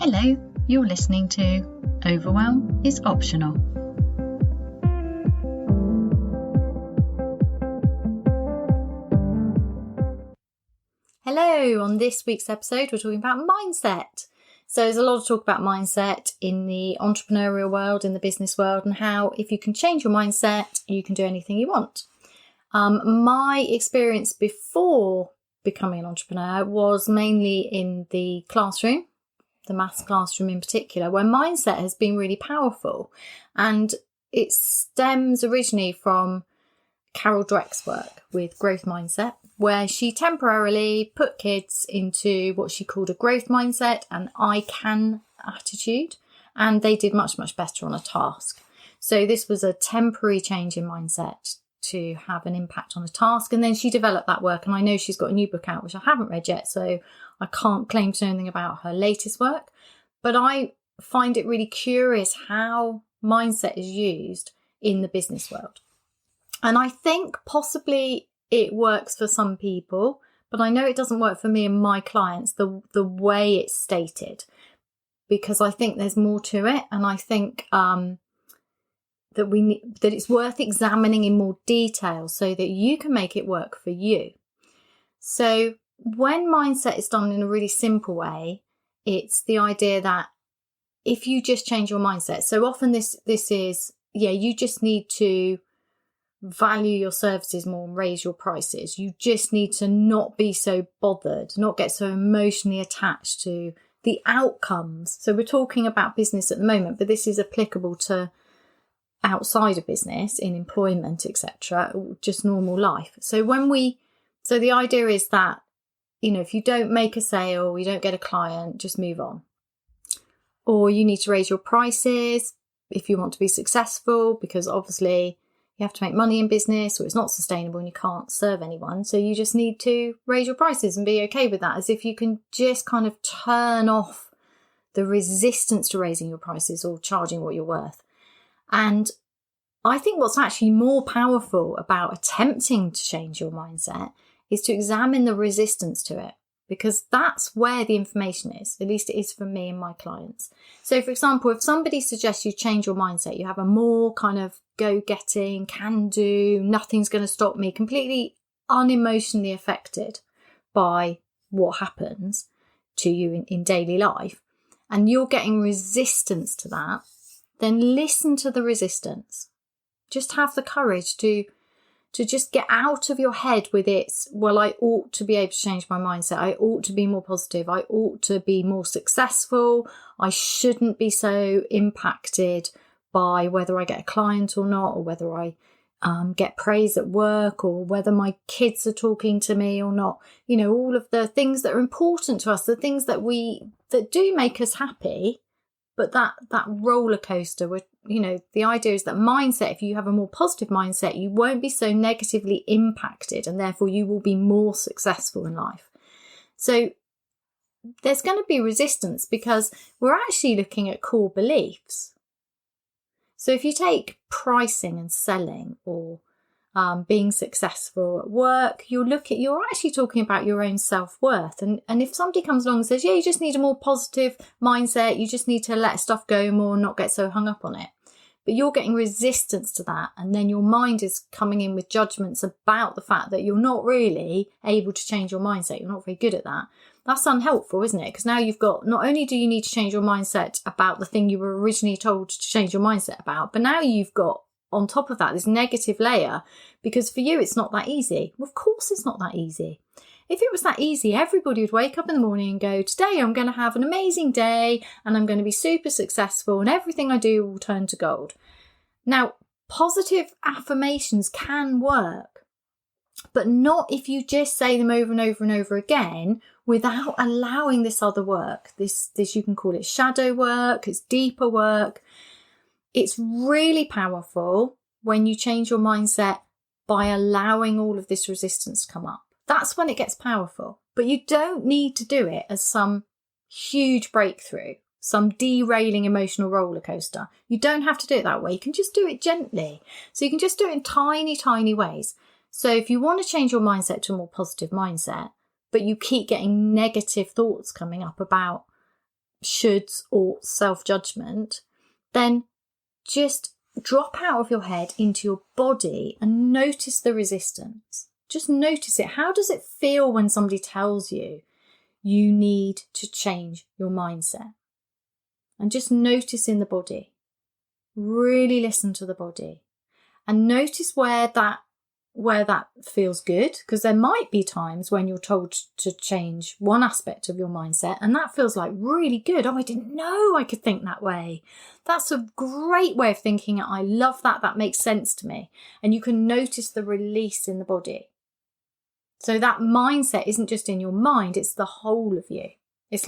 Hello, you're listening to Overwhelm is Optional. Hello, on this week's episode we're talking about mindset. So there's a lot of talk about mindset in the entrepreneurial world, in the business world, and how if you can change your mindset, you can do anything you want. My experience before becoming an entrepreneur was mainly in the classroom, the maths classroom in particular, where mindset has been really powerful. And it stems originally from Carol Dweck's work with growth mindset, where she temporarily put kids into what she called a growth mindset and I can attitude, and they did much, much better on a task. So this was a temporary change in mindset to have an impact on a task. And then she developed that work. And I know she's got a new book out, which I haven't read yet, so I can't claim to know anything about her latest work. But I find it really curious how mindset is used in the business world. And I think possibly it works for some people, but I know it doesn't work for me and my clients the way it's stated, because I think there's more to it. And I think that it's worth examining in more detail so that you can make it work for you. So when mindset is done in a really simple way, it's the idea that if you just change your mindset, so often this is, you just need to value your services more and raise your prices. You just need to not be so bothered, not get so emotionally attached to the outcomes. So we're talking about business at the moment, but this is applicable to outside of business, in employment, etc., just normal life. So the idea is that, if you don't make a sale, you don't get a client, just move on. Or you need to raise your prices if you want to be successful, because obviously you have to make money in business, or it's not sustainable and you can't serve anyone. So you just need to raise your prices and be okay with that, as if you can just kind of turn off the resistance to raising your prices or charging what you're worth. And I think what's actually more powerful about attempting to change your mindset is to examine the resistance to it, because that's where the information is. At least it is for me and my clients. So, for example, if somebody suggests you change your mindset, you have a more kind of go-getting, can-do, nothing's going to stop me, completely unemotionally affected by what happens to you in daily life, and you're getting resistance to that, then listen to the resistance. Just have the courage to just get out of your head with I ought to be able to change my mindset. I ought to be more positive. I ought to be more successful. I shouldn't be so impacted by whether I get a client or not, or whether I get praise at work, or whether my kids are talking to me or not. All of the things that are important to us, the things that do make us happy. But that roller coaster, the idea is that mindset, if you have a more positive mindset, you won't be so negatively impacted, and therefore you will be more successful in life. So there's going to be resistance because we're actually looking at core beliefs. So if you take pricing and selling, or being successful at work, you're actually talking about your own self-worth. And if somebody comes along and says, you just need a more positive mindset, you just need to let stuff go more and not get so hung up on it. But you're getting resistance to that. And then your mind is coming in with judgments about the fact that you're not really able to change your mindset. You're not very good at that. That's unhelpful, isn't it? Because now you've got, not only do you need to change your mindset about the thing you were originally told to change your mindset about, but now you've got on top of that this negative layer, because for you it's not that easy. Well, of course it's not that easy. If it was that easy, everybody would wake up in the morning and go, today I'm going to have an amazing day and I'm going to be super successful and everything I do will turn to gold. Now, positive affirmations can work, but not if you just say them over and over and over again without allowing this other work. This you can call it shadow work, it's deeper work. It's really powerful when you change your mindset by allowing all of this resistance to come up. That's when it gets powerful. But you don't need to do it as some huge breakthrough, some derailing emotional roller coaster. You don't have to do it that way. You can just do it gently. So you can just do it in tiny, tiny ways. So if you want to change your mindset to a more positive mindset, but you keep getting negative thoughts coming up about shoulds or self-judgment, then just drop out of your head into your body and notice the resistance. Just notice it. How does it feel when somebody tells you you need to change your mindset? And just notice in the body. Really listen to the body and notice where that feels good, because there might be times when you're told to change one aspect of your mindset and that feels like really good. Oh, I didn't know I could think that way. That's a great way of thinking. I love that. That makes sense to me. And you can notice the release in the body. So that mindset isn't just in your mind, it's the whole of you. It's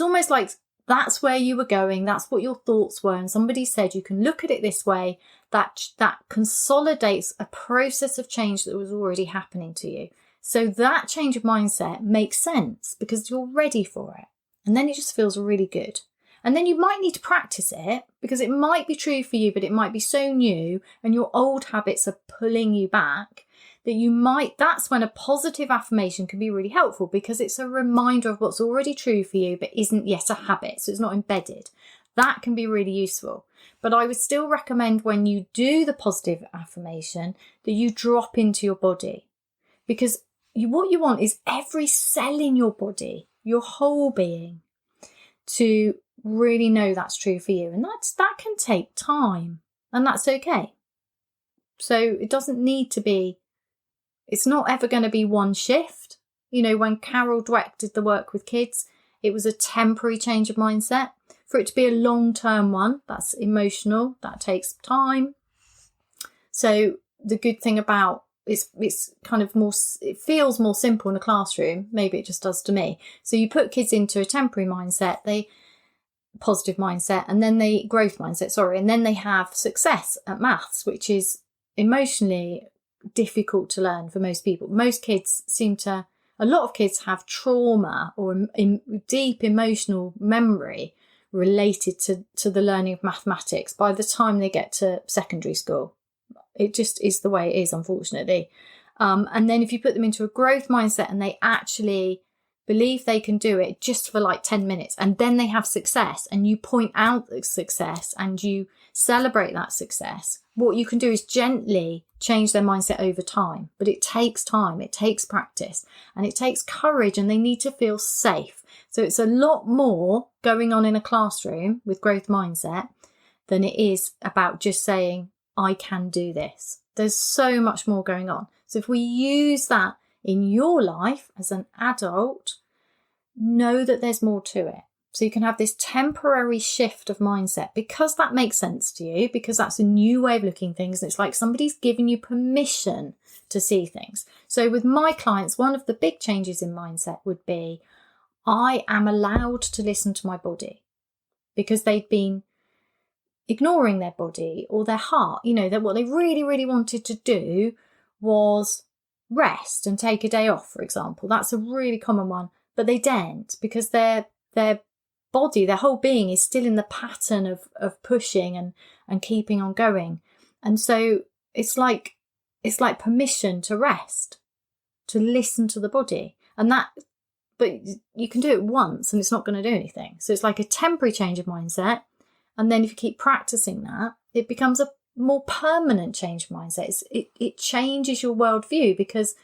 almost like that's where you were going. That's what your thoughts were. And somebody said you can look at it this way. That consolidates a process of change that was already happening to you. So that change of mindset makes sense because you're ready for it. And then it just feels really good. And then you might need to practice it because it might be true for you, but it might be so new and your old habits are pulling you back that that's when a positive affirmation can be really helpful because it's a reminder of what's already true for you, but isn't yet a habit. So it's not embedded. That can be really useful. But I would still recommend when you do the positive affirmation that you drop into your body, because what you want is every cell in your body, your whole being, to really know that's true for you. And that can take time, and that's okay. So it doesn't need to be, it's not ever going to be one shift. You know, when Carol Dweck did the work with kids, it was a temporary change of mindset. For it to be a long-term one, that's emotional, that takes time. So the good thing about it's kind of more, it feels more simple in a classroom. Maybe it just does to me. So you put kids into a temporary mindset, positive mindset, and then growth mindset, and then they have success at maths, which is emotionally difficult to learn for most people. A lot of kids have trauma or deep emotional memory related to the learning of mathematics by the time they get to secondary school. It just is the way it is, unfortunately. And then if you put them into a growth mindset and they actually believe they can do it just for like 10 minutes, and then they have success and you point out the success and you celebrate that success, what you can do is gently change their mindset over time. But it takes time, it takes practice, and it takes courage, and they need to feel safe. So it's a lot more going on in a classroom with growth mindset than it is about just saying, I can do this. There's so much more going on. So if we use that in your life as an adult, know that there's more to it. So you can have this temporary shift of mindset because that makes sense to you, because that's a new way of looking at things. And it's like somebody's giving you permission to see things. So with my clients, one of the big changes in mindset would be, I am allowed to listen to my body, because they'd been ignoring their body or their heart. You know, that what they really, really wanted to do was rest and take a day off, for example. That's a really common one, but they daren't because their body, their whole being is still in the pattern of pushing and keeping on going. And so it's like permission to rest, to listen to the body. But you can do it once and it's not going to do anything. So it's like a temporary change of mindset. And then if you keep practicing that, it becomes a more permanent change of mindset. It changes your worldview, because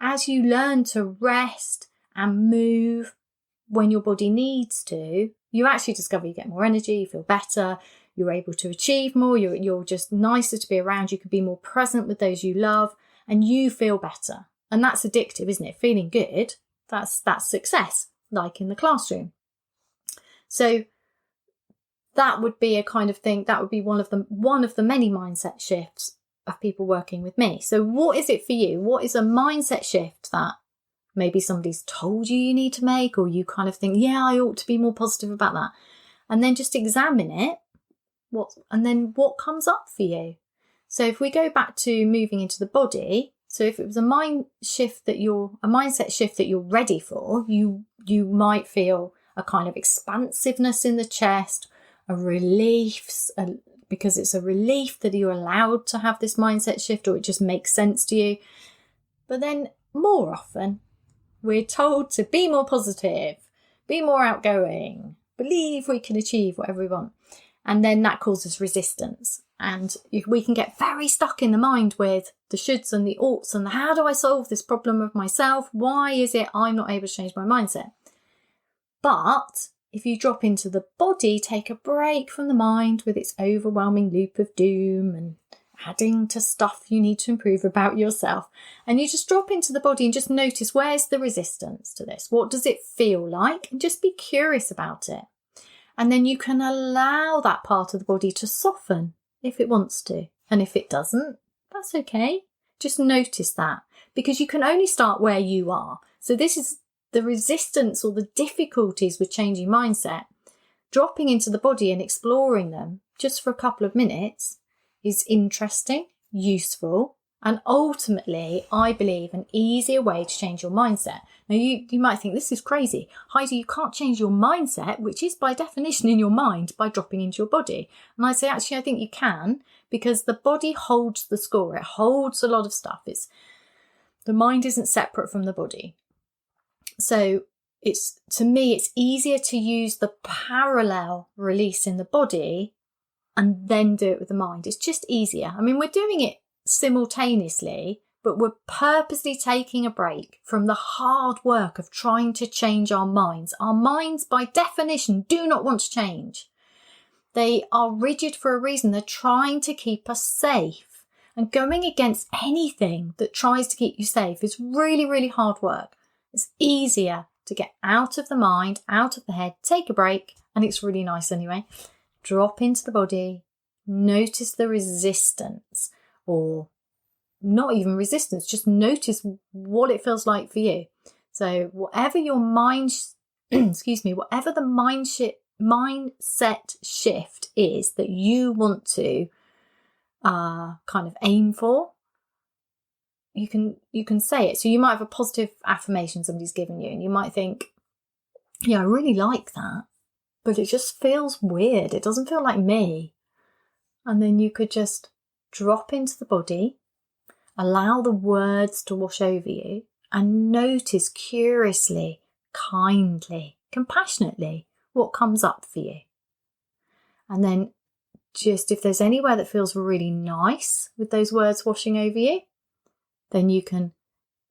as you learn to rest and move when your body needs to, you actually discover you get more energy, you feel better, you're able to achieve more, you're just nicer to be around, you can be more present with those you love, and you feel better. And that's addictive, isn't it? Feeling good, that's success, like in the classroom. So that would be a kind of thing, that would be one of the many mindset shifts of people working with me. So what is it for you? What is a mindset shift that maybe somebody's told you need to make, or you kind of think, yeah, I ought to be more positive about that? And then just examine it. And then what comes up for you? So if we go back to moving into the body, so if it was a mindset shift that you're ready for, you might feel a kind of expansiveness in the chest, a relief, because it's a relief that you're allowed to have this mindset shift, or it just makes sense to you. But then more often, we're told to be more positive, be more outgoing, believe we can achieve whatever we want. And then that causes resistance. And we can get very stuck in the mind with the shoulds and the oughts and how do I solve this problem of myself? Why is it I'm not able to change my mindset? But if you drop into the body, take a break from the mind with its overwhelming loop of doom and adding to stuff you need to improve about yourself, and you just drop into the body and just notice, where's the resistance to this? What does it feel like? And just be curious about it. And then you can allow that part of the body to soften if it wants to. And if it doesn't, that's okay. Just notice that, because you can only start where you are. So this is the resistance or the difficulties with changing mindset. Dropping into the body and exploring them just for a couple of minutes is interesting, useful, and ultimately, I believe, an easier way to change your mindset. Now, you might think, this is crazy. Heidi, you can't change your mindset, which is by definition in your mind, by dropping into your body. And I say, actually, I think you can, because the body holds the score. It holds a lot of stuff. The mind isn't separate from the body. So to me, it's easier to use the parallel release in the body and then do it with the mind. It's just easier. I mean, we're doing it simultaneously, but we're purposely taking a break from the hard work of trying to change our minds. Our minds, by definition, do not want to change. They are rigid for a reason. They're trying to keep us safe. And going against anything that tries to keep you safe is really, really hard work. It's easier to get out of the mind, out of the head, take a break, and it's really nice anyway. Drop into the body, notice the resistance, or not even resistance, just notice what it feels like for you. So whatever your mind, whatever the mindset shift is that you want to kind of aim for, you can say it. So you might have a positive affirmation somebody's given you, and you might think, yeah, I really like that, but it just feels weird. It doesn't feel like me. And then you could just drop into the body, allow the words to wash over you, and notice curiously, kindly, compassionately what comes up for you. And then just if there's anywhere that feels really nice with those words washing over you, then you can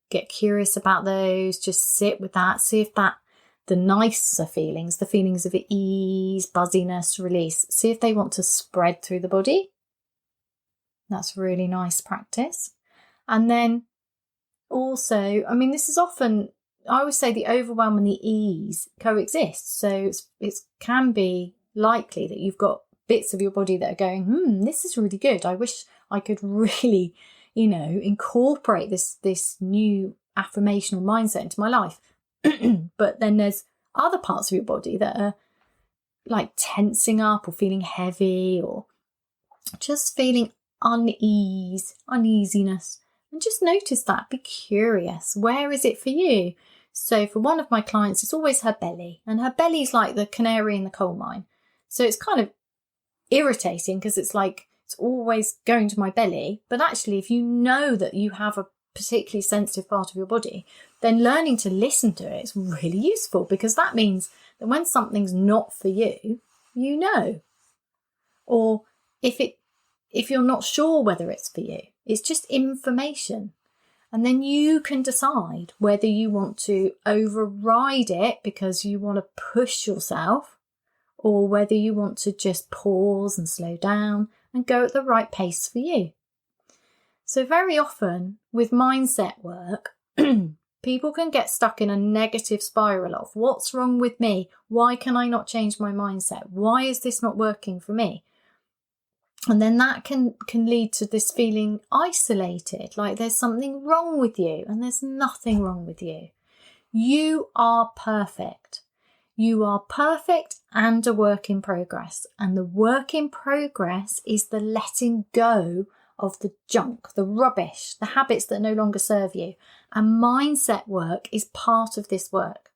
get curious about those, just sit with that, see if the nicer feelings, the feelings of ease, buzziness, release, see if they want to spread through the body. That's really nice practice. And then also, I mean, this is often, I always say the overwhelm and the ease coexist. So it can be likely that you've got bits of your body that are going, this is really good. I wish I could really, incorporate this new affirmational mindset into my life. But then there's other parts of your body that are like tensing up or feeling heavy or just feeling uneasiness. And just notice that. Be curious. Where is it for you? So for one of my clients, it's always her belly. And her belly's like the canary in the coal mine. So it's kind of irritating because it's like it's always going to my belly. But actually, if you know that you have a particularly sensitive part of your body, then learning to listen to it is really useful, because that means that when something's not for you, you know. Or if you're not sure whether it's for you, it's just information. And then you can decide whether you want to override it because you want to push yourself, or whether you want to just pause and slow down and go at the right pace for you. So very often with mindset work, people can get stuck in a negative spiral of what's wrong with me? Why can I not change my mindset? Why is this not working for me? And then that can lead to this feeling isolated, like there's something wrong with you, and there's nothing wrong with you. You are perfect. You are perfect and a work in progress. And the work in progress is the letting go of the junk, the rubbish, the habits that no longer serve you. And mindset work is part of this work.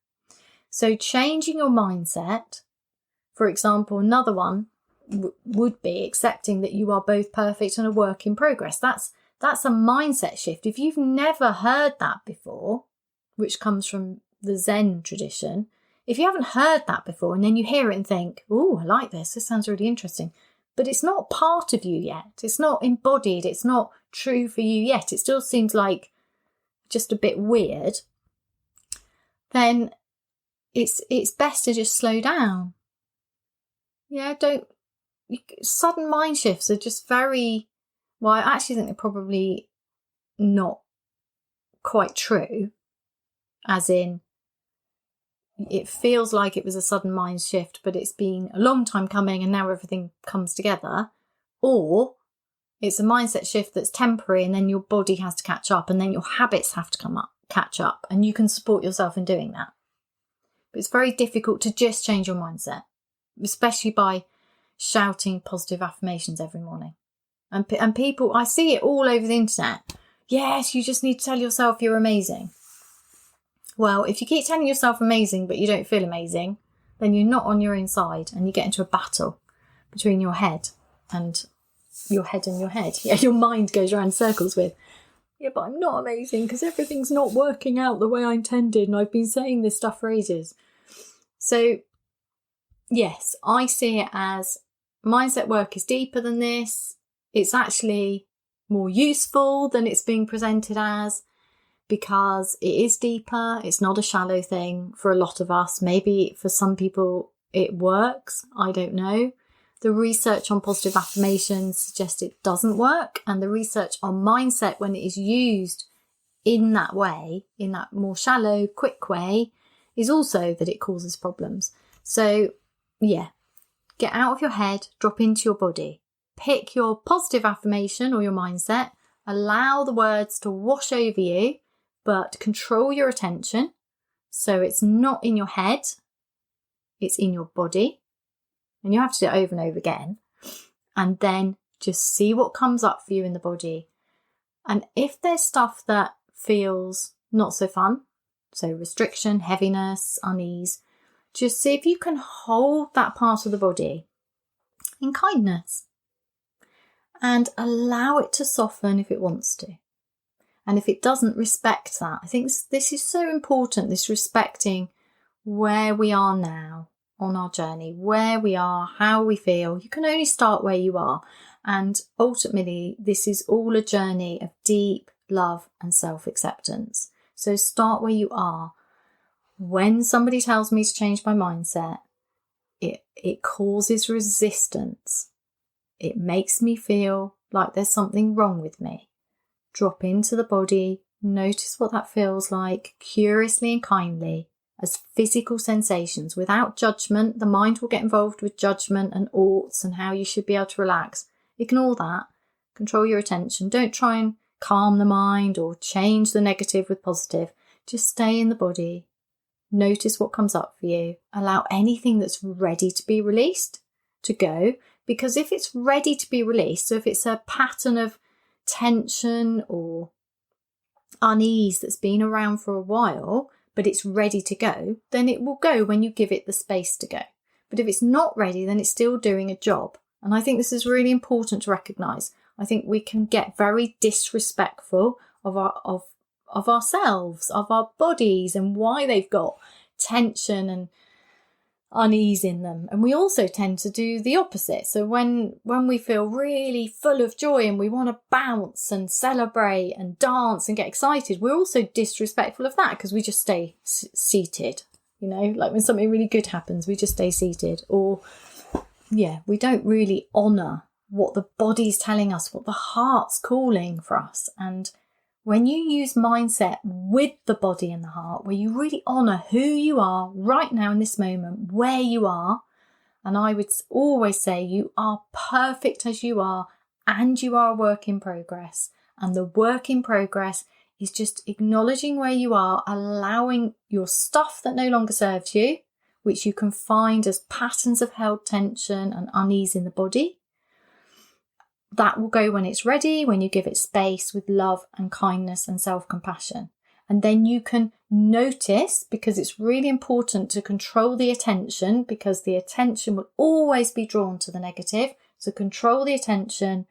So changing your mindset, for example, another one would be accepting that you are both perfect and a work in progress. That's a mindset shift. If you've never heard that before, which comes from the Zen tradition, if you haven't heard that before and then you hear it and think, oh, I like this. This sounds really interesting. But it's not part of you yet. It's not embodied. It's not true for you yet. It still seems like just a bit weird. Then it's best to just slow down. Yeah, sudden mind shifts are just I actually think they're probably not quite true, as in it feels like it was a sudden mind shift, but it's been a long time coming and now everything comes together. Or it's a mindset shift that's temporary and then your body has to catch up and then your habits have to catch up, and you can support yourself in doing that. But it's very difficult to just change your mindset, especially by shouting positive affirmations every morning. And people, I see it all over the internet. Yes, you just need to tell yourself you're amazing. Well, if you keep telling yourself amazing but you don't feel amazing, then you're not on your own side and you get into a battle between your head and your head. Yeah, your mind goes around in circles with, yeah, but I'm not amazing because everything's not working out the way I intended and I've been saying this stuff for ages. So, yes, I see it as mindset work is deeper than this. It's actually more useful than it's being presented as, because it is deeper. It's not a shallow thing for a lot of us. Maybe for some people it works. I don't know. The research on positive affirmations suggests it doesn't work. And the research on mindset, when it is used in that way, in that more shallow, quick way, is also that it causes problems. So, yeah, get out of your head, drop into your body. Pick your positive affirmation or your mindset. Allow the words to wash over you, but control your attention. So it's not in your head, it's in your body. And you have to do it over and over again. And then just see what comes up for you in the body. And if there's stuff that feels not so fun, so restriction, heaviness, unease, just see if you can hold that part of the body in kindness and allow it to soften if it wants to. And if it doesn't, respect that. I think this is so important, this respecting where we are now on our journey, where we are, how we feel. You can only start where you are. And ultimately, this is all a journey of deep love and self-acceptance. So start where you are. When somebody tells me to change my mindset, it causes resistance. It makes me feel like there's something wrong with me. Drop into the body, notice what that feels like, curiously and kindly, as physical sensations without judgment. The mind will get involved with judgment and oughts and how you should be able to relax. Ignore that. Control your attention. Don't try and calm the mind or change the negative with positive. Just stay in the body. Notice what comes up for you. Allow anything that's ready to be released to go. Because if it's ready to be released, so if it's a pattern of tension or unease that's been around for a while, but it's ready to go, then it will go when you give it the space to go. But if it's not ready, then it's still doing a job. And I think this is really important to recognise. I think we can get very disrespectful of ourselves, of our bodies, and why they've got tension and unease in them. And we also tend to do the opposite. So when we feel really full of joy and we want to bounce and celebrate and dance and get excited, we're also disrespectful of that because we just stay seated. You know, like when something really good happens, we just stay seated. Or we don't really honour what the body's telling us, what the heart's calling for us. And when you use mindset with the body and the heart, where you really honour who you are right now in this moment, where you are, and I would always say you are perfect as you are, and you are a work in progress. And the work in progress is just acknowledging where you are, allowing your stuff that no longer serves you, which you can find as patterns of held tension and unease in the body. That will go when it's ready, when you give it space with love and kindness and self-compassion. And then you can notice, because it's really important to control the attention, because the attention will always be drawn to the negative. So control the attention,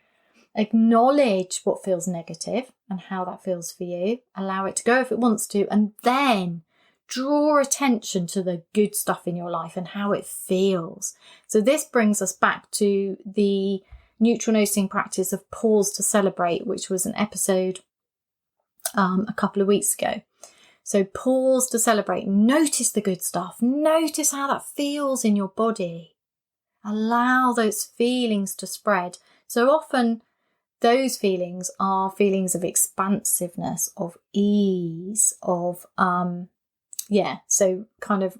acknowledge what feels negative and how that feels for you. Allow it to go if it wants to, and then draw attention to the good stuff in your life and how it feels. So this brings us back to the neutral noticing practice of pause to celebrate, which was an episode a couple of weeks ago. So pause to celebrate. Notice the good stuff. Notice how that feels in your body. Allow those feelings to spread. So often those feelings are feelings of expansiveness, of ease, of, so kind of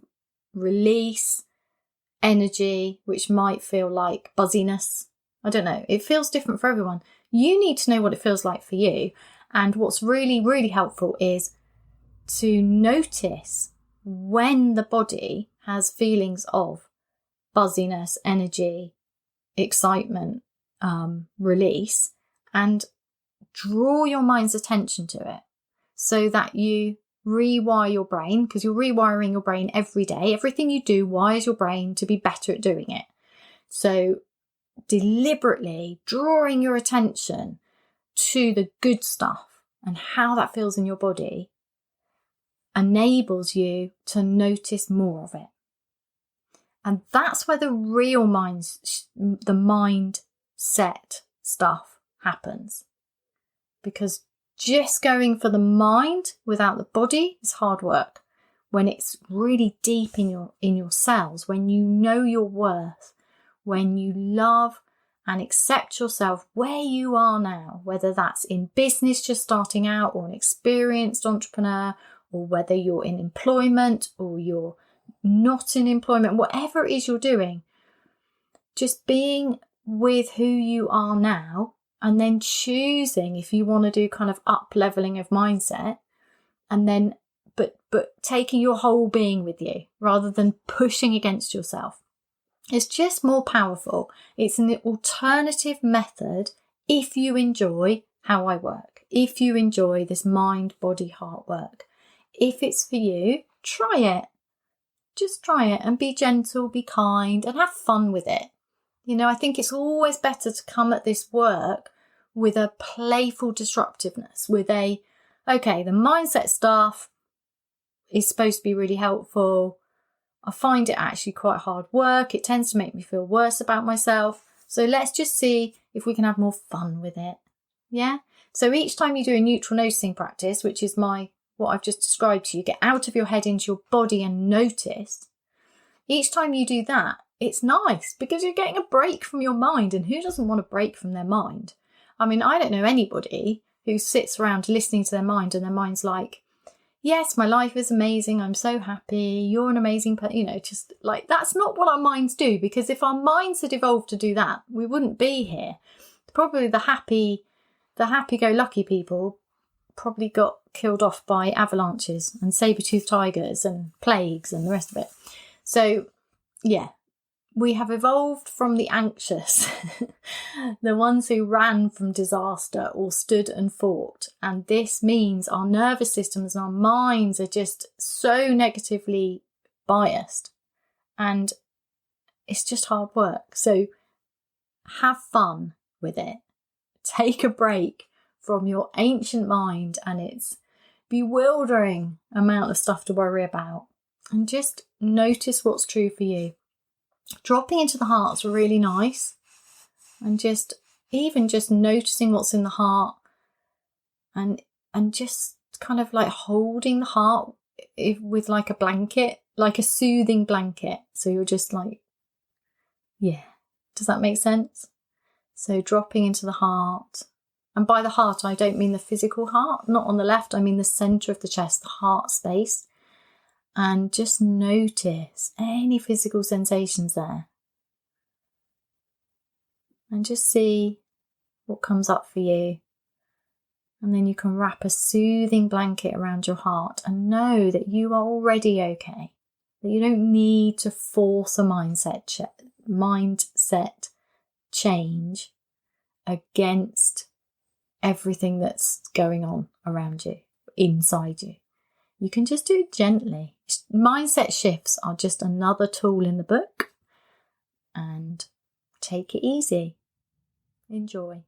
release, energy, which might feel like buzziness. I don't know. It feels different for everyone. You need to know what it feels like for you. And what's really, really helpful is to notice when the body has feelings of buzziness, energy, excitement, release, and draw your mind's attention to it so that you rewire your brain, because you're rewiring your brain every day. Everything you do wires your brain to be better at doing it. So deliberately drawing your attention to the good stuff and how that feels in your body enables you to notice more of it. And that's where the real the mindset stuff happens. Because just going for the mind without the body is hard work. When it's really deep in your cells, when you know your worth, when you love and accept yourself where you are now, whether that's in business just starting out or an experienced entrepreneur, or whether you're in employment or you're not in employment, whatever it is you're doing, just being with who you are now and then choosing if you want to do kind of up leveling of mindset, and then but taking your whole being with you rather than pushing against yourself. It's just more powerful. It's an alternative method if you enjoy how I work, if you enjoy this mind, body, heart work. If it's for you, try it. Just try it and be gentle, be kind, and have fun with it. You know, I think it's always better to come at this work with a playful disruptiveness, with the mindset stuff is supposed to be really helpful. I find it actually quite hard work. It tends to make me feel worse about myself. So let's just see if we can have more fun with it. Yeah? So each time you do a neutral noticing practice, which is what I've just described to you, get out of your head into your body and notice. Each time you do that, it's nice because you're getting a break from your mind. And who doesn't want a break from their mind? I mean, I don't know anybody who sits around listening to their mind and their mind's like, yes, my life is amazing. I'm so happy. You're an amazing person. Just like, that's not what our minds do, because if our minds had evolved to do that, we wouldn't be here. Probably the happy-go-lucky people probably got killed off by avalanches and saber-toothed tigers and plagues and the rest of it. So, yeah, we have evolved from the anxious, the ones who ran from disaster or stood and fought. And this means our nervous systems and our minds are just so negatively biased. And it's just hard work. So have fun with it. Take a break from your ancient mind and its bewildering amount of stuff to worry about. And just notice what's true for you. Dropping into the heart's really nice, and just noticing what's in the heart, and just kind of like holding the heart with like a blanket, like a soothing blanket. So you're just like, yeah, does that make sense? So dropping into the heart, and by the heart I don't mean the physical heart, not on the left, I mean the centre of the chest, the heart space. And just notice any physical sensations there. And just see what comes up for you. And then you can wrap a soothing blanket around your heart and know that you are already okay. That you don't need to force a mindset change against everything that's going on around you, inside you. You can just do it gently. Mindset shifts are just another tool in the book. And take it easy. Enjoy.